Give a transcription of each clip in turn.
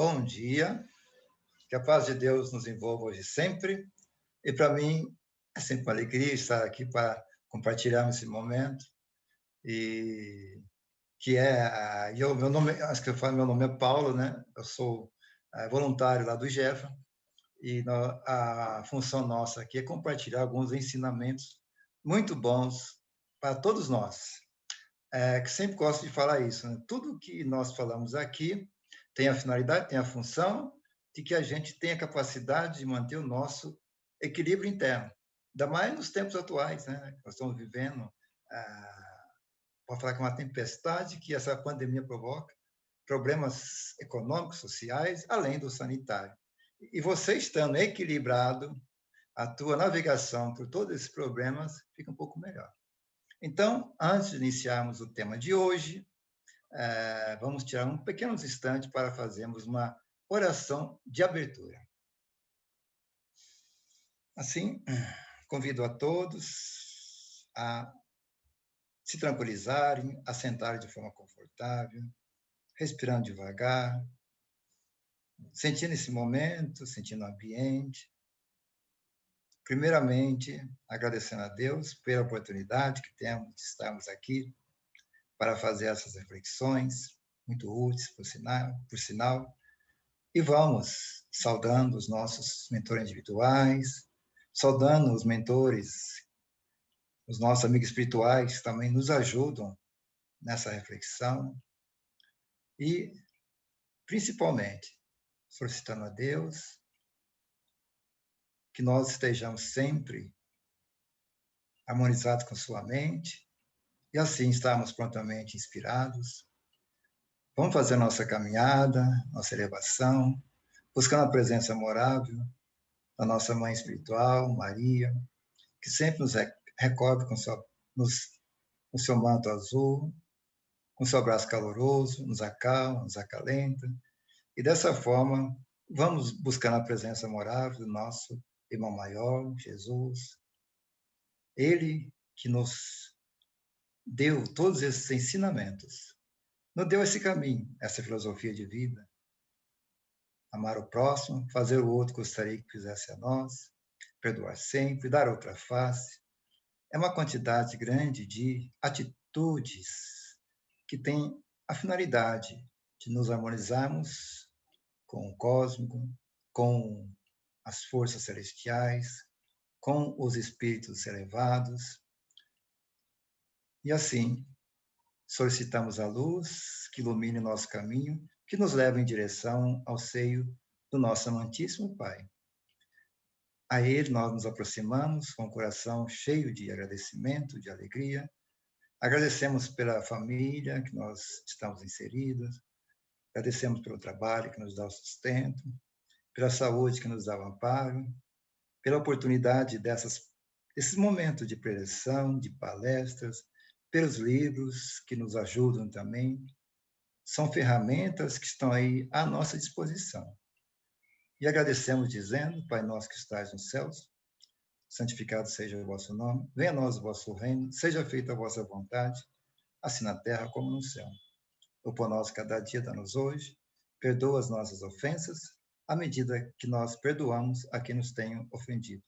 Bom dia, que a paz de Deus nos envolva hoje e sempre. E para mim é sempre uma alegria estar aqui para compartilhar esse momento. E que é, meu nome, acho que eu falo, meu nome é Paulo, né? Eu sou voluntário lá do Jefa e a função nossa aqui é compartilhar alguns ensinamentos muito bons para todos nós. Que sempre gosto de falar isso, né? Tudo que nós falamos aqui tem a finalidade, tem a função de que a gente tenha capacidade de manter o nosso equilíbrio interno. Ainda mais nos tempos atuais, né? Nós estamos vivendo, pode falar que é uma tempestade que essa pandemia provoca, problemas econômicos, sociais, além do sanitário. E você estando equilibrado, a tua navegação por todos esses problemas fica um pouco melhor. Então, antes de iniciarmos o tema de hoje, vamos tirar um pequeno instante para fazermos uma oração de abertura. Assim, convido a todos a se tranquilizarem, a sentarem de forma confortável, respirando devagar, sentindo esse momento, sentindo o ambiente. Primeiramente, agradecendo a Deus pela oportunidade que temos de estarmos aqui para fazer essas reflexões, muito úteis, por sinal. E vamos saudando os nossos mentores individuais, saudando os mentores, os nossos amigos espirituais que também nos ajudam nessa reflexão. E, principalmente, solicitando a Deus que nós estejamos sempre harmonizados com sua mente e assim estarmos prontamente inspirados. Vamos fazer nossa caminhada, nossa elevação, buscando a presença amorável da nossa Mãe Espiritual, Maria, que sempre nos recobre com o seu manto azul, com o seu abraço caloroso, nos acalma, nos acalenta. E dessa forma, vamos buscando a presença amorável do nosso irmão maior, Jesus. Ele que nos deu todos esses ensinamentos, nos deu esse caminho, essa filosofia de vida. Amar o próximo, fazer o outro que gostaria que fizesse a nós, perdoar sempre, dar outra face. É uma quantidade grande de atitudes que tem a finalidade de nos harmonizarmos com o cósmico, com as forças celestiais, com os espíritos elevados. E assim, solicitamos a luz que ilumine o nosso caminho, que nos leve em direção ao seio do nosso amantíssimo Pai. A Ele nós nos aproximamos com o coração cheio de agradecimento, de alegria. Agradecemos pela família que nós estamos inseridos, agradecemos pelo trabalho que nos dá o sustento, pela saúde que nos dá o amparo, pela oportunidade desses momentos de preleção, de palestras, pelos livros que nos ajudam também. São ferramentas que estão aí à nossa disposição. E agradecemos dizendo, Pai nosso que estás nos céus, santificado seja o vosso nome, venha a nós o vosso reino, seja feita a vossa vontade, assim na terra como no céu. O pão nosso cada dia dá-nos hoje, perdoa as nossas ofensas, à medida que nós perdoamos a quem nos tem ofendido.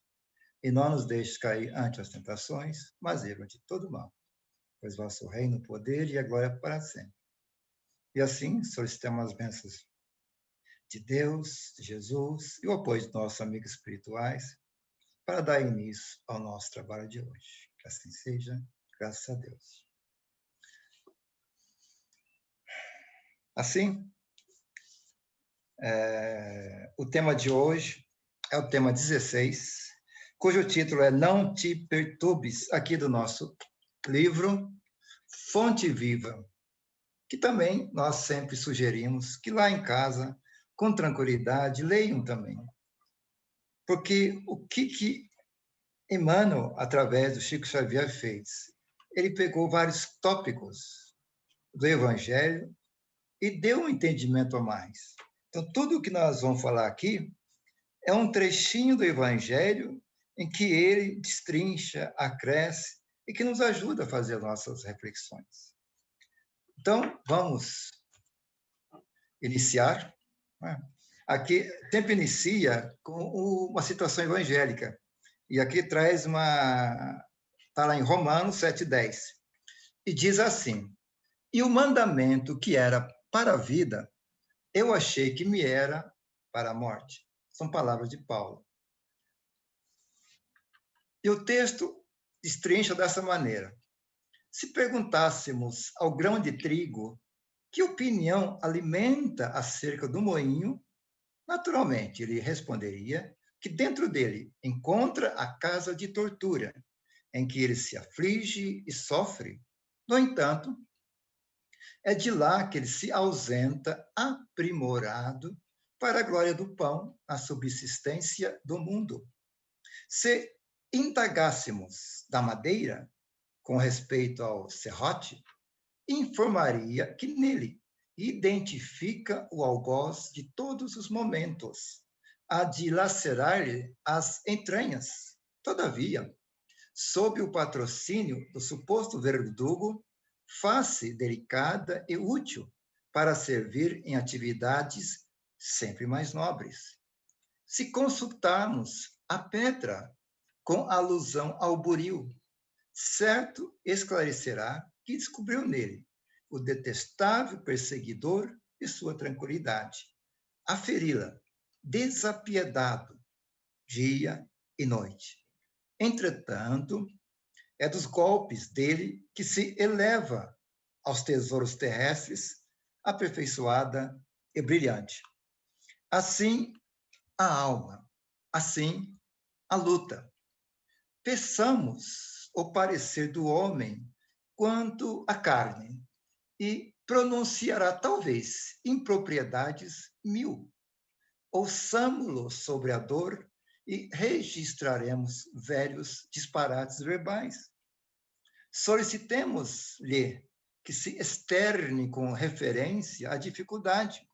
E não nos deixes cair ante as tentações, mas livra de todo mal. Pois vosso reino, o poder e a glória para sempre. E assim, solicitamos as bênçãos de Deus, de Jesus e o apoio de nossos amigos espirituais para dar início ao nosso trabalho de hoje. Que assim seja, graças a Deus. Assim, o tema de hoje é o tema 16, cujo título é Não Te Perturbes, aqui do nosso livro Fonte Viva, que também nós sempre sugerimos que lá em casa, com tranquilidade, leiam também. Porque o que Emmanuel, através do Chico Xavier, fez? Ele pegou vários tópicos do Evangelho e deu um entendimento a mais. Então, tudo o que nós vamos falar aqui é um trechinho do Evangelho em que ele destrincha, acresce e que nos ajuda a fazer nossas reflexões. Então, vamos iniciar né? Aqui, tempo inicia com uma situação evangélica. E aqui traz uma... Está lá em Romanos 7:10. E diz assim: E o mandamento que era para a vida, eu achei que me era para a morte. São palavras de Paulo. E o texto destrincha dessa maneira: se perguntássemos ao grão de trigo que opinião alimenta acerca do moinho, naturalmente ele responderia que dentro dele encontra a casa de tortura, em que ele se aflige e sofre. No entanto, é de lá que ele se ausenta aprimorado para a glória do pão, a subsistência do mundo. Se indagássemos da madeira, com respeito ao serrote, informaria que nele identifica o algoz de todos os momentos, a dilacerar-lhe as entranhas. Todavia, sob o patrocínio do suposto verdugo, face delicada e útil para servir em atividades sempre mais nobres. Se consultarmos a pedra com alusão ao buril, certo esclarecerá que descobriu nele o detestável perseguidor de sua tranquilidade, a feri-la, desapiedado, dia e noite. Entretanto, é dos golpes dele que se eleva aos tesouros terrestres, aperfeiçoada e brilhante. Assim, a alma, assim, a luta. Peçamos o parecer do homem quanto à carne, e pronunciará talvez impropriedades 1000. Ouçamo-lo sobre a dor e registraremos velhos disparates verbais. Solicitemos-lhe que se externe com referência à dificuldade,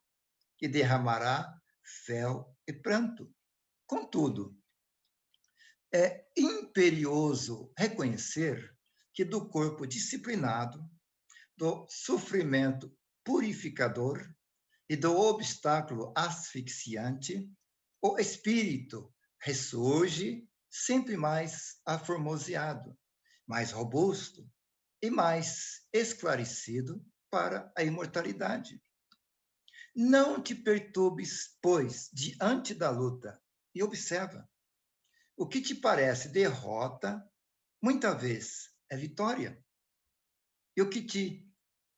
que derramará fel e pranto. Contudo, é imperioso reconhecer que do corpo disciplinado, do sofrimento purificador e do obstáculo asfixiante, o espírito ressurge sempre mais aformoseado, mais robusto e mais esclarecido para a imortalidade. Não te perturbes, pois, diante da luta, e observa. O que te parece derrota, muita vez é vitória. E o que te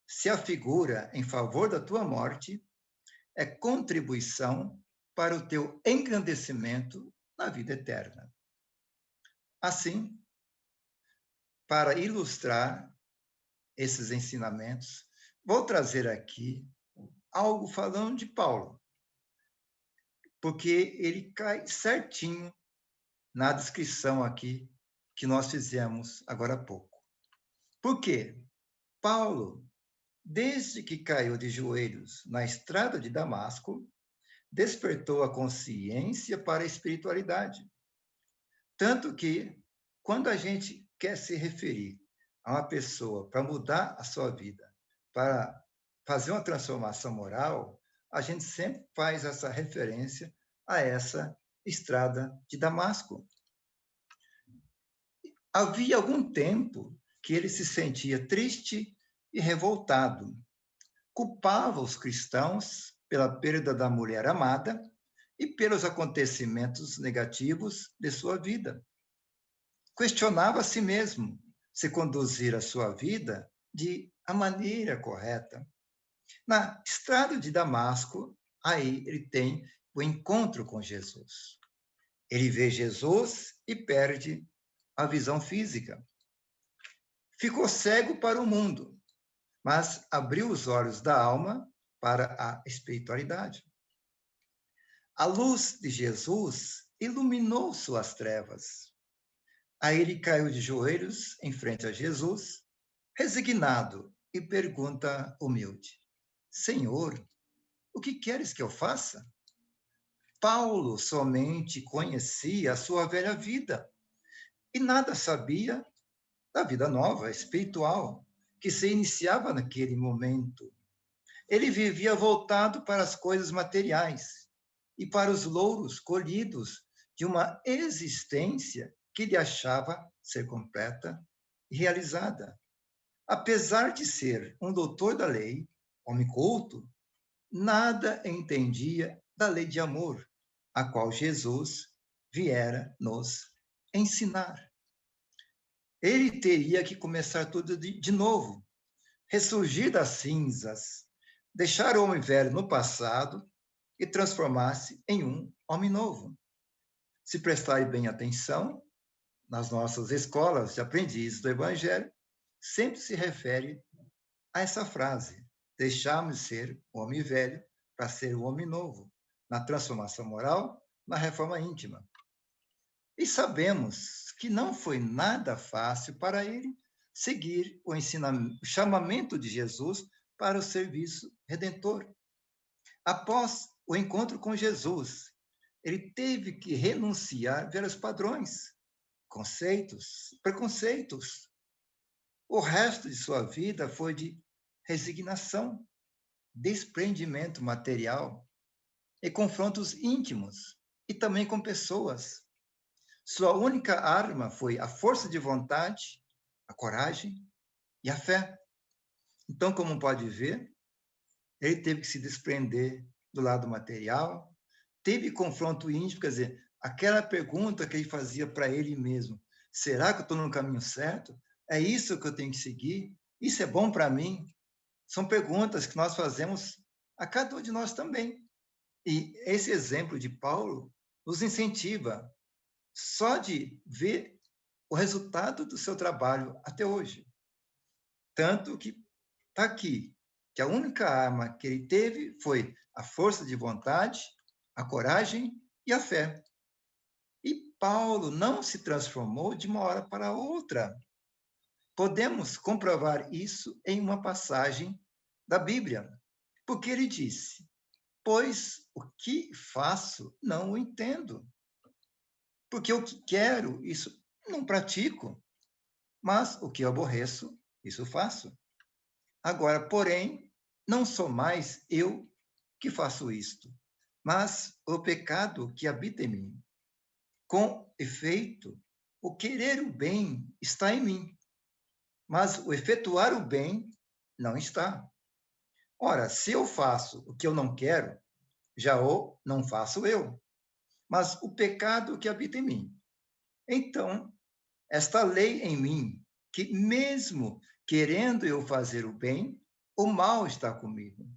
se afigura em favor da tua morte é contribuição para o teu engrandecimento na vida eterna. Assim, para ilustrar esses ensinamentos, vou trazer aqui algo falando de Paulo, porque ele cai certinho na descrição aqui que nós fizemos agora há pouco. Por quê? Paulo, desde que caiu de joelhos na estrada de Damasco, despertou a consciência para a espiritualidade. Tanto que, quando a gente quer se referir a uma pessoa para mudar a sua vida, para fazer uma transformação moral, a gente sempre faz essa referência a essa estrada de Damasco. Havia algum tempo que ele se sentia triste e revoltado. Culpava os cristãos pela perda da mulher amada e pelos acontecimentos negativos de sua vida. Questionava a si mesmo se conduzir a sua vida de a maneira correta. Na estrada de Damasco, aí ele tem o encontro com Jesus. Ele vê Jesus e perde a visão física. Ficou cego para o mundo, mas abriu os olhos da alma para a espiritualidade. A luz de Jesus iluminou suas trevas. Aí ele caiu de joelhos em frente a Jesus, resignado, e pergunta humilde: Senhor, o que queres que eu faça? Paulo somente conhecia a sua velha vida e nada sabia da vida nova, espiritual, que se iniciava naquele momento. Ele vivia voltado para as coisas materiais e para os louros colhidos de uma existência que ele achava ser completa e realizada. Apesar de ser um doutor da lei, homem culto, nada entendia da lei de amor, a qual Jesus viera nos ensinar. Ele teria que começar tudo de novo, ressurgir das cinzas, deixar o homem velho no passado e transformar-se em um homem novo. Se prestarem bem atenção, nas nossas escolas de aprendizes do Evangelho, sempre se refere a essa frase: deixarmos de ser o homem velho para ser o homem novo, na transformação moral, na reforma íntima. E sabemos que não foi nada fácil para ele seguir o ensinamento, o chamamento de Jesus para o serviço redentor. Após o encontro com Jesus, ele teve que renunciar a velhos padrões, conceitos, preconceitos. O resto de sua vida foi de resignação, desprendimento material e confrontos íntimos, e também com pessoas. Sua única arma foi a força de vontade, a coragem e a fé. Então, como pode ver, ele teve que se desprender do lado material, teve confronto íntimo, quer dizer, aquela pergunta que ele fazia para ele mesmo: será que eu estou no caminho certo? É isso que eu tenho que seguir? Isso é bom para mim? São perguntas que nós fazemos a cada um de nós também. E esse exemplo de Paulo nos incentiva só de ver o resultado do seu trabalho até hoje. Tanto que está aqui, que a única arma que ele teve foi a força de vontade, a coragem e a fé. E Paulo não se transformou de uma hora para outra. Podemos comprovar isso em uma passagem da Bíblia, porque ele disse: pois o que faço não o entendo. Porque o que quero, isso não pratico, mas o que eu aborreço, isso faço. Agora, porém, não sou mais eu que faço isto, mas o pecado que habita em mim. Com efeito, o querer o bem está em mim, mas o efetuar o bem não está. Ora, se eu faço o que eu não quero, já o não faço eu, mas o pecado que habita em mim. Então, esta lei em mim, que mesmo querendo eu fazer o bem, o mal está comigo.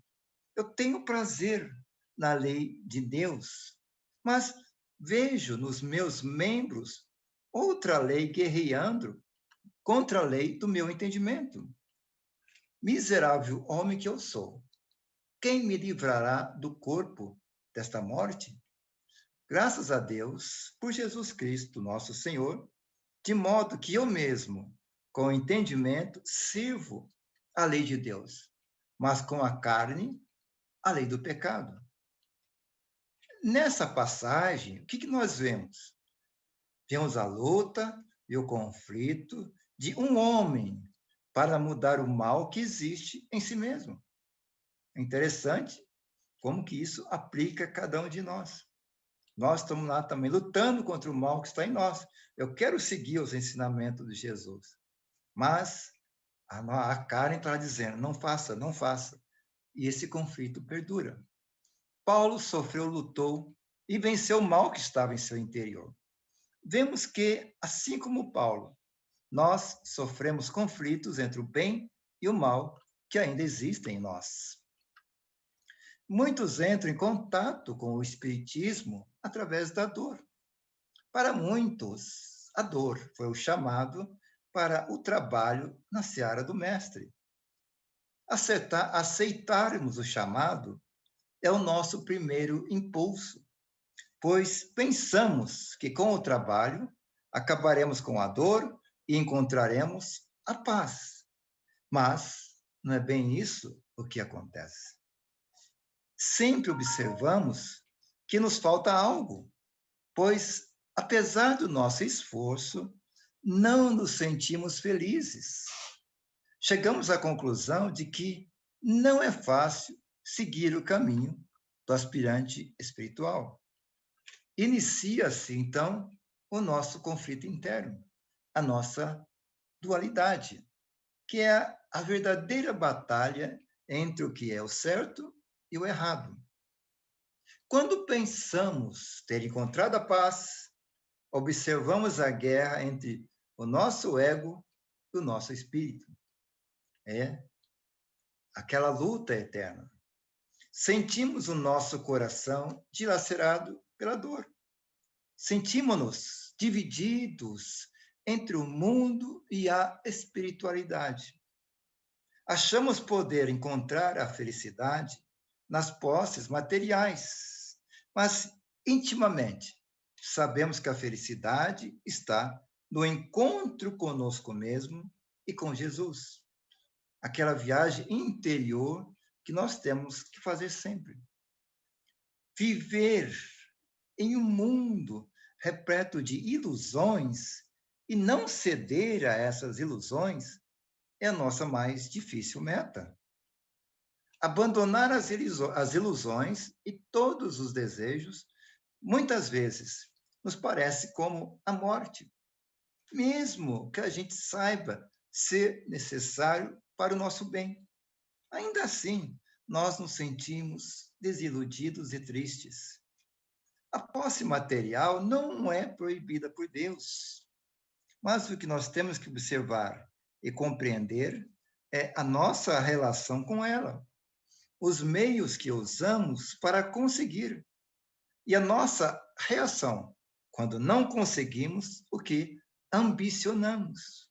Eu tenho prazer na lei de Deus, mas vejo nos meus membros outra lei guerreando contra a lei do meu entendimento. Miserável homem que eu sou, quem me livrará do corpo desta morte? Graças a Deus, por Jesus Cristo, nosso Senhor, de modo que eu mesmo, com o entendimento, sirvo a lei de Deus, mas com a carne, a lei do pecado. Nessa passagem, o que nós vemos? Vemos a luta e o conflito de um homem para mudar o mal que existe em si mesmo. É interessante como que isso aplica a cada um de nós. Nós estamos lá também lutando contra o mal que está em nós. Eu quero seguir os ensinamentos de Jesus, mas a Karen está dizendo, não faça, não faça. E esse conflito perdura. Paulo sofreu, lutou e venceu o mal que estava em seu interior. Vemos que, assim como Paulo, nós sofremos conflitos entre o bem e o mal que ainda existem em nós. Muitos entram em contato com o espiritismo através da dor. Para muitos, a dor foi o chamado para o trabalho na seara do mestre. Aceitarmos o chamado é o nosso primeiro impulso, pois pensamos que com o trabalho acabaremos com a dor e encontraremos a paz. Mas não é bem isso o que acontece. Sempre observamos que nos falta algo, pois, apesar do nosso esforço, não nos sentimos felizes. Chegamos à conclusão de que não é fácil seguir o caminho do aspirante espiritual. Inicia-se, então, o nosso conflito interno, a nossa dualidade, que é a verdadeira batalha entre o que é o certo e o errado. Quando pensamos ter encontrado a paz, observamos a guerra entre o nosso ego e o nosso espírito. É aquela luta eterna. Sentimos o nosso coração dilacerado pela dor. Sentimos-nos divididos entre o mundo e a espiritualidade. Achamos poder encontrar a felicidade nas posses materiais, mas intimamente sabemos que a felicidade está no encontro conosco mesmo e com Jesus. Aquela viagem interior que nós temos que fazer sempre. Viver em um mundo repleto de ilusões e não ceder a essas ilusões é a nossa mais difícil meta. Abandonar as ilusões e todos os desejos, muitas vezes, nos parece como a morte, mesmo que a gente saiba ser necessário para o nosso bem. Ainda assim, nós nos sentimos desiludidos e tristes. A posse material não é proibida por Deus, mas o que nós temos que observar e compreender é a nossa relação com ela, os meios que usamos para conseguir e a nossa reação quando não conseguimos o que ambicionamos.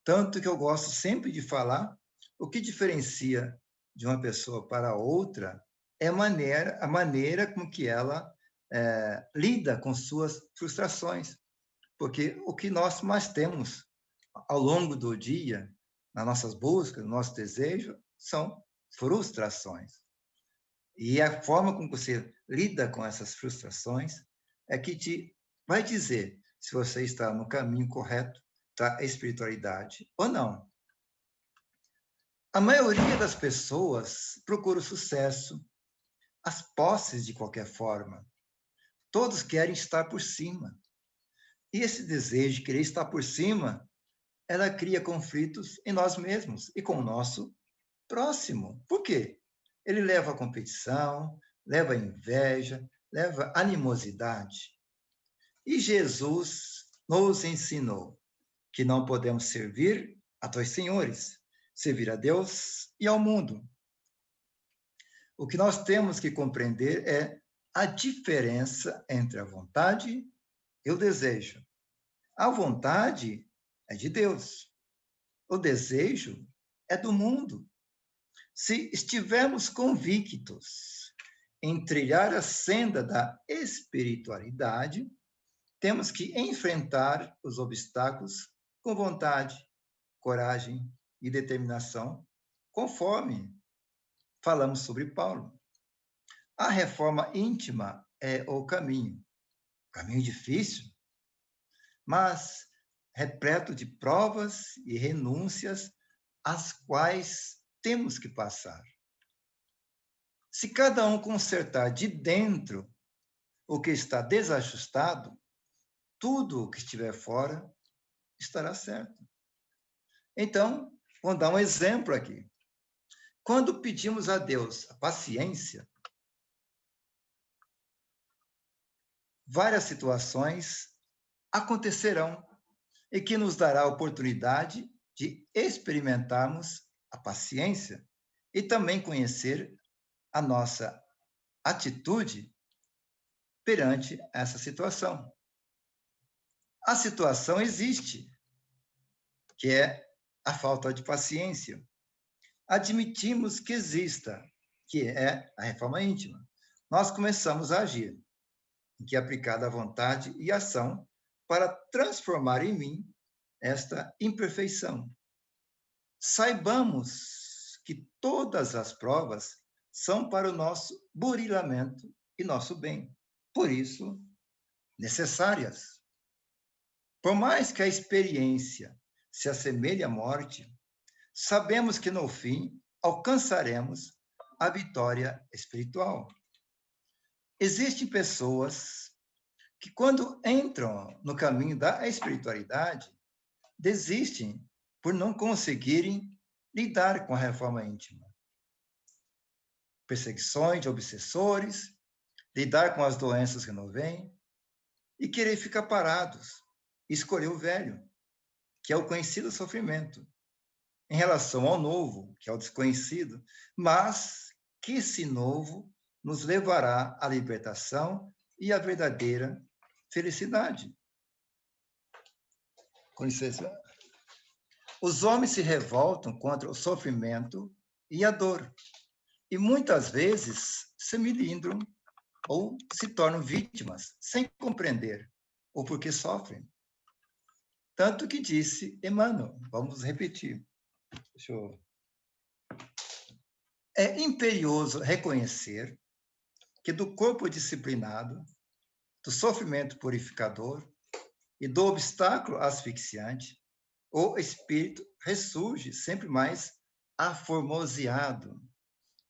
Tanto que eu gosto sempre de falar, o que diferencia de uma pessoa para outra é a maneira com que ela lida com suas frustrações. Porque o que nós mais temos ao longo do dia, nas nossas buscas, no nosso desejo, são frustrações. E a forma como você lida com essas frustrações é que te vai dizer se você está no caminho correto da espiritualidade ou não. A maioria das pessoas procura o sucesso, as posses de qualquer forma. Todos querem estar por cima. E esse desejo de querer estar por cima, ela cria conflitos em nós mesmos e com o nosso próximo. Por quê? Ele leva a competição, leva a inveja, leva a animosidade. E Jesus nos ensinou que não podemos servir a dois senhores, servir a Deus e ao mundo. O que nós temos que compreender é a diferença entre a vontade e o desejo. A vontade é de Deus. O desejo é do mundo. Se estivermos convictos em trilhar a senda da espiritualidade, temos que enfrentar os obstáculos com vontade, coragem e determinação, conforme falamos sobre Paulo. A reforma íntima é o caminho difícil, mas repleto de provas e renúncias, as quais temos que passar. Se cada um consertar de dentro o que está desajustado, tudo o que estiver fora estará certo. Então, vou dar um exemplo aqui. Quando pedimos a Deus a paciência, várias situações acontecerão e que nos dará a oportunidade de experimentarmos a paciência e também conhecer a nossa atitude perante essa situação. A situação existe, que é a falta de paciência. Admitimos que exista, que é a reforma íntima. Nós começamos a agir, que é aplicada a vontade e ação para transformar em mim esta imperfeição. Saibamos que todas as provas são para o nosso burilamento e nosso bem. Por isso, necessárias. Por mais que a experiência se assemelhe à morte, sabemos que no fim alcançaremos a vitória espiritual. Existem pessoas que, quando entram no caminho da espiritualidade, desistem por não conseguirem lidar com a reforma íntima. Perseguições de obsessores, lidar com as doenças que não vêm, e querer ficar parados, escolher o velho, que é o conhecido sofrimento, em relação ao novo, que é o desconhecido, mas que esse novo nos levará à libertação e à verdadeira felicidade. Com licença. Os homens se revoltam contra o sofrimento e a dor, e muitas vezes se melindram ou se tornam vítimas, sem compreender o porquê sofrem. Tanto que disse Emmanuel, vamos repetir. É imperioso reconhecer que do corpo disciplinado, do sofrimento purificador e do obstáculo asfixiante, o espírito ressurge sempre mais aformoseado.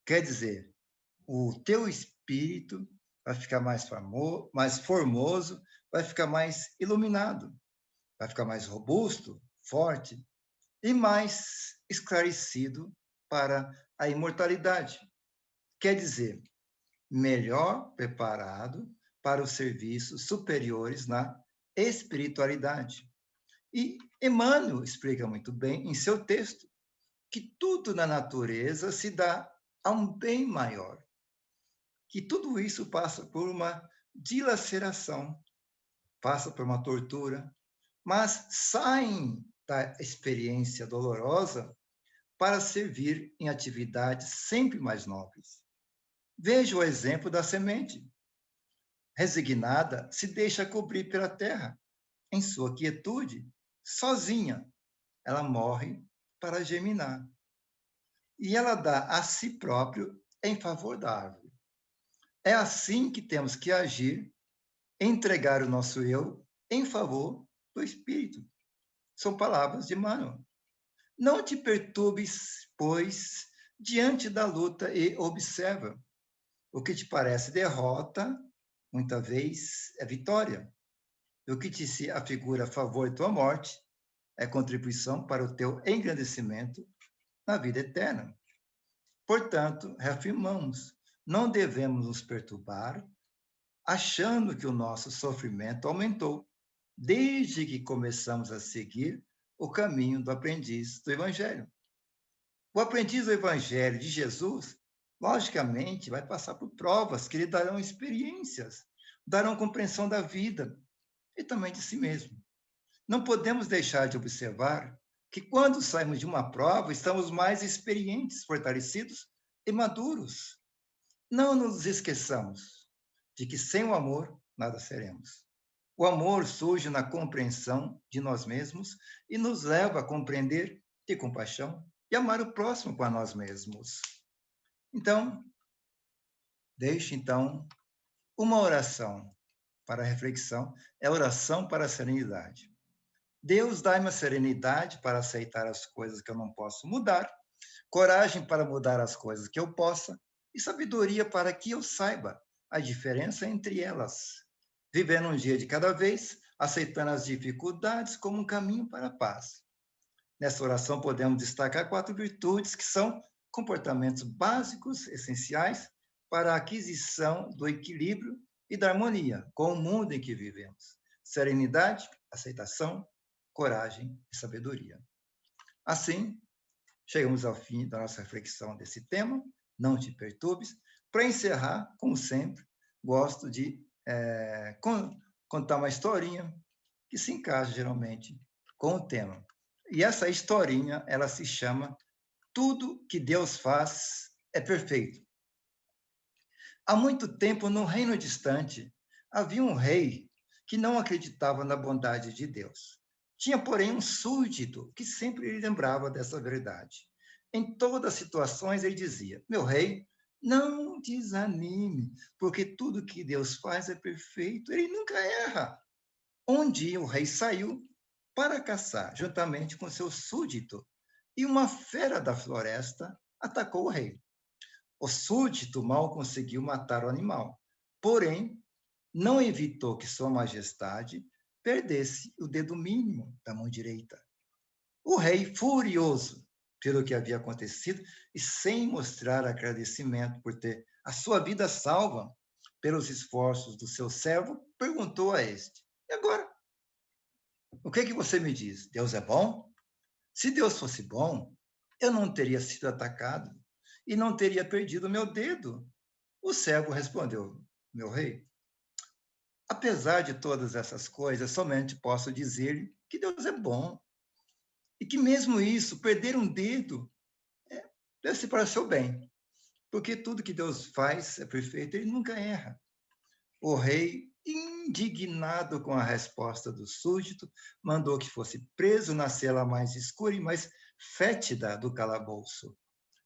Quer dizer, o teu espírito vai ficar mais formoso, vai ficar mais iluminado, vai ficar mais robusto, forte e mais esclarecido para a imortalidade. Quer dizer, melhor preparado para os serviços superiores na espiritualidade. E Emmanuel explica muito bem em seu texto que tudo na natureza se dá a um bem maior, que tudo isso passa por uma dilaceração, passa por uma tortura, mas saem da experiência dolorosa para servir em atividades sempre mais nobres. Veja o exemplo da semente. Resignada, se deixa cobrir pela terra. Em sua quietude, sozinha, ela morre para germinar. E ela dá a si próprio em favor da árvore. É assim que temos que agir, entregar o nosso eu em favor do espírito. São palavras de Emmanuel. Não te perturbes, pois, diante da luta e observa. O que te parece derrota, muitas vezes é vitória. E o que te se afigura a favor de tua morte é contribuição para o teu engrandecimento na vida eterna. Portanto, reafirmamos, não devemos nos perturbar achando que o nosso sofrimento aumentou desde que começamos a seguir o caminho do aprendiz do Evangelho. O aprendiz do Evangelho de Jesus, logicamente, vai passar por provas que lhe darão experiências, darão compreensão da vida e também de si mesmo. Não podemos deixar de observar que quando saímos de uma prova, estamos mais experientes, fortalecidos e maduros. Não nos esqueçamos de que sem o amor, nada seremos. O amor surge na compreensão de nós mesmos e nos leva a compreender, ter compaixão e amar o próximo com a nós mesmos. Então, deixe então uma oração para a reflexão, é a oração para a serenidade. Deus dá-me a serenidade para aceitar as coisas que eu não posso mudar, coragem para mudar as coisas que eu possa e sabedoria para que eu saiba a diferença entre elas, vivendo um dia de cada vez, aceitando as dificuldades como um caminho para a paz. Nessa oração podemos destacar 4 virtudes que são comportamentos básicos, essenciais para a aquisição do equilíbrio e da harmonia com o mundo em que vivemos. Serenidade, aceitação, coragem e sabedoria. Assim, chegamos ao fim da nossa reflexão desse tema, não te perturbes. Para encerrar, como sempre, gosto de contar uma historinha que se encaixa geralmente com o tema. E essa historinha, ela se chama Tudo que Deus faz é perfeito. Há muito tempo, num reino distante, havia um rei que não acreditava na bondade de Deus. Tinha, porém, um súdito que sempre lhe lembrava dessa verdade. Em todas as situações, ele dizia: meu rei, não desanime, porque tudo que Deus faz é perfeito, ele nunca erra. Um dia o rei saiu para caçar, juntamente com seu súdito, e uma fera da floresta atacou o rei. O súdito mal conseguiu matar o animal, porém, não evitou que Sua Majestade perdesse o dedo mínimo da mão direita. O rei, furioso pelo que havia acontecido e sem mostrar agradecimento por ter a sua vida salva pelos esforços do seu servo, perguntou a este: E agora? O que é que você me diz? Deus é bom? Se Deus fosse bom, eu não teria sido atacado e não teria perdido meu dedo. O servo respondeu: Meu rei, apesar de todas essas coisas, somente posso dizer que Deus é bom e que mesmo isso, perder um dedo, deve ser para o seu bem, porque tudo que Deus faz é perfeito, ele nunca erra. O rei, indignado com a resposta do súdito, mandou que fosse preso na cela mais escura e mais fétida do calabouço.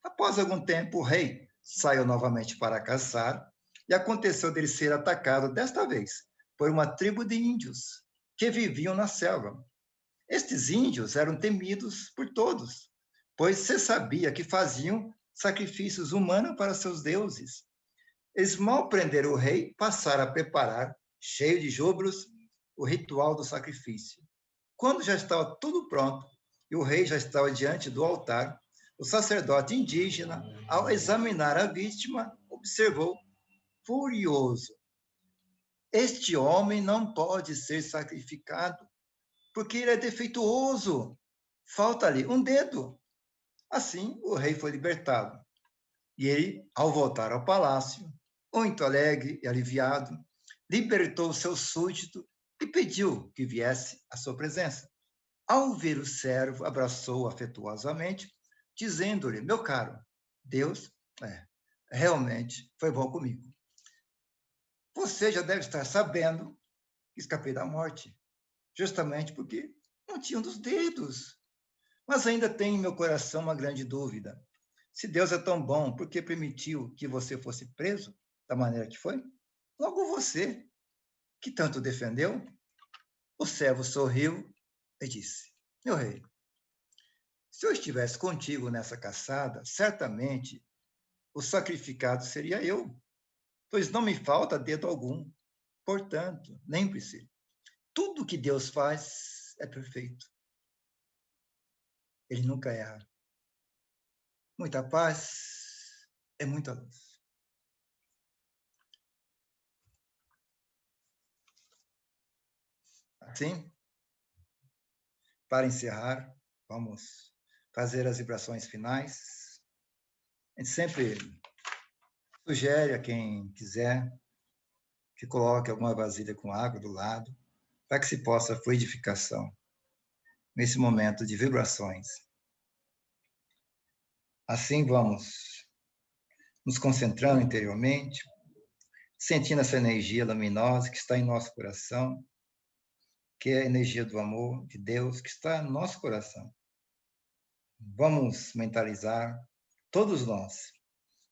Após algum tempo, o rei saiu novamente para caçar e aconteceu dele ser atacado, desta vez, por uma tribo de índios que viviam na selva. Estes índios eram temidos por todos, pois se sabia que faziam sacrifícios humanos para seus deuses. Eles mal prenderam o rei, passaram a preparar, cheio de júbilos, o ritual do sacrifício. Quando já estava tudo pronto e o rei já estava diante do altar, o sacerdote indígena, ao examinar a vítima, observou, furioso: Este homem não pode ser sacrificado, porque ele é defeituoso. Falta-lhe um dedo. Assim, o rei foi libertado. E ele, ao voltar ao palácio, muito alegre e aliviado, libertou o seu súdito e pediu que viesse à sua presença. Ao ver o servo, abraçou-o afetuosamente, dizendo-lhe: Meu caro, Deus realmente foi bom comigo. Você já deve estar sabendo que escapei da morte, justamente porque não tinha um dos dedos. Mas ainda tem em meu coração uma grande dúvida. Se Deus é tão bom, por que permitiu que você fosse preso da maneira que foi? Logo você, que tanto defendeu. O servo sorriu e disse: Meu rei, se eu estivesse contigo nessa caçada, certamente o sacrificado seria eu, pois não me falta dedo algum. Portanto, lembre-se, tudo que Deus faz é perfeito. Ele nunca erra. Muita paz é muita luz. Assim, para encerrar, vamos fazer as vibrações finais. A gente sempre sugere a quem quiser que coloque alguma vasilha com água do lado, para que se possa fluidificação nesse momento de vibrações. Assim vamos nos concentrando interiormente, sentindo essa energia luminosa que está em nosso coração, que é a energia do amor de Deus que está no nosso coração. Vamos mentalizar, todos nós,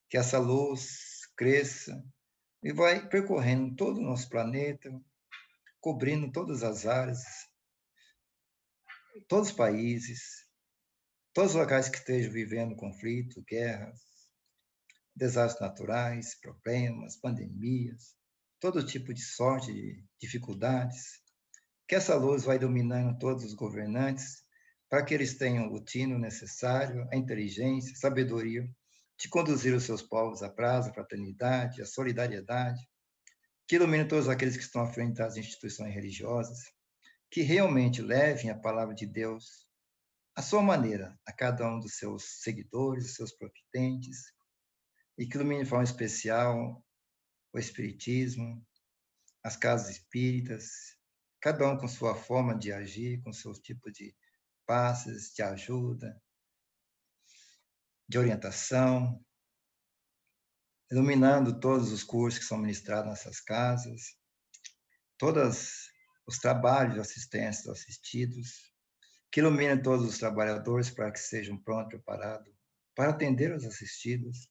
que essa luz cresça e vai percorrendo todo o nosso planeta, cobrindo todas as áreas, todos os países, todos os locais que estejam vivendo conflito, guerras, desastres naturais, problemas, pandemias, todo tipo de sorte, de dificuldades, que essa luz vai dominando todos os governantes para que eles tenham o tino necessário, a inteligência, a sabedoria de conduzir os seus povos à paz, à fraternidade, à solidariedade, que ilumine todos aqueles que estão à frente das instituições religiosas, que realmente levem a palavra de Deus à sua maneira, a cada um dos seus seguidores, dos seus profitentes, e que ilumine de forma especial o Espiritismo, as casas espíritas, cada um com sua forma de agir, com seu tipo de passes, de ajuda, de orientação, iluminando todos os cursos que são ministrados nessas casas, todos os trabalhos de assistência dos assistidos, que ilumine todos os trabalhadores para que sejam prontos, preparados para atender os assistidos,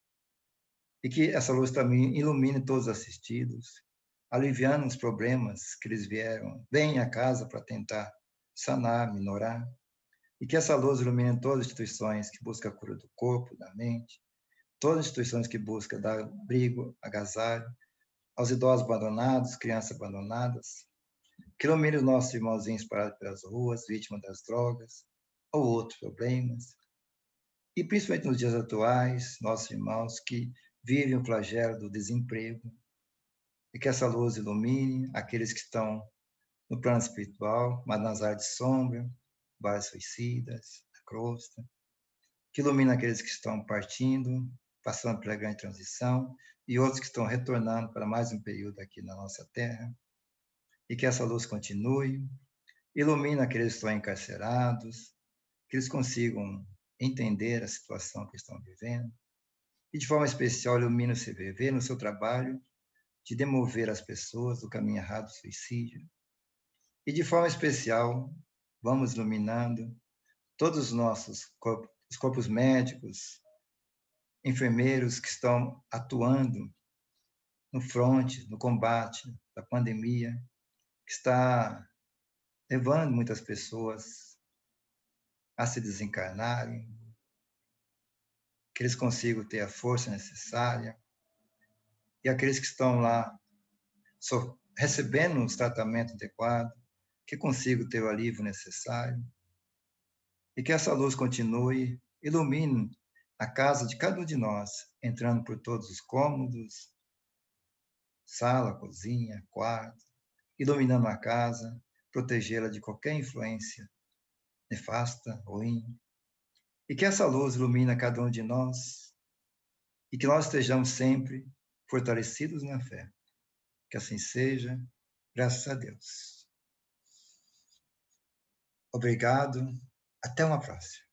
e que essa luz também ilumine todos os assistidos, aliviando os problemas que eles vêm à casa para tentar sanar, minorar, e que essa luz ilumine todas as instituições que buscam a cura do corpo, da mente, todas as instituições que buscam dar abrigo, agasalho, aos idosos abandonados, crianças abandonadas, que ilumine os nossos irmãozinhos parados pelas ruas, vítimas das drogas ou outros problemas, e principalmente nos dias atuais, nossos irmãos que vivem o flagelo do desemprego, e que essa luz ilumine aqueles que estão no plano espiritual, mas nas áreas de sombra, vários suicidas, a crosta, que ilumina aqueles que estão partindo, passando pela grande transição, e outros que estão retornando para mais um período aqui na nossa Terra, e que essa luz continue, ilumina aqueles que estão encarcerados, que eles consigam entender a situação que estão vivendo, e de forma especial ilumina o CVV no seu trabalho de demover as pessoas do caminho errado do suicídio. E de forma especial, vamos iluminando todos os nossos corpos, os corpos médicos, enfermeiros que estão atuando no fronte, no combate da pandemia, que está levando muitas pessoas a se desencarnarem, que eles consigam ter a força necessária, e aqueles que estão lá recebendo os tratamentos adequados, que consigam ter o alívio necessário, e que essa luz continue, ilumine a casa de cada um de nós, entrando por todos os cômodos, sala, cozinha, quarto, iluminando a casa, protegê-la de qualquer influência nefasta, ruim, e que essa luz ilumine cada um de nós, e que nós estejamos sempre fortalecidos na fé. Que assim seja, graças a Deus. Obrigado, até uma próxima.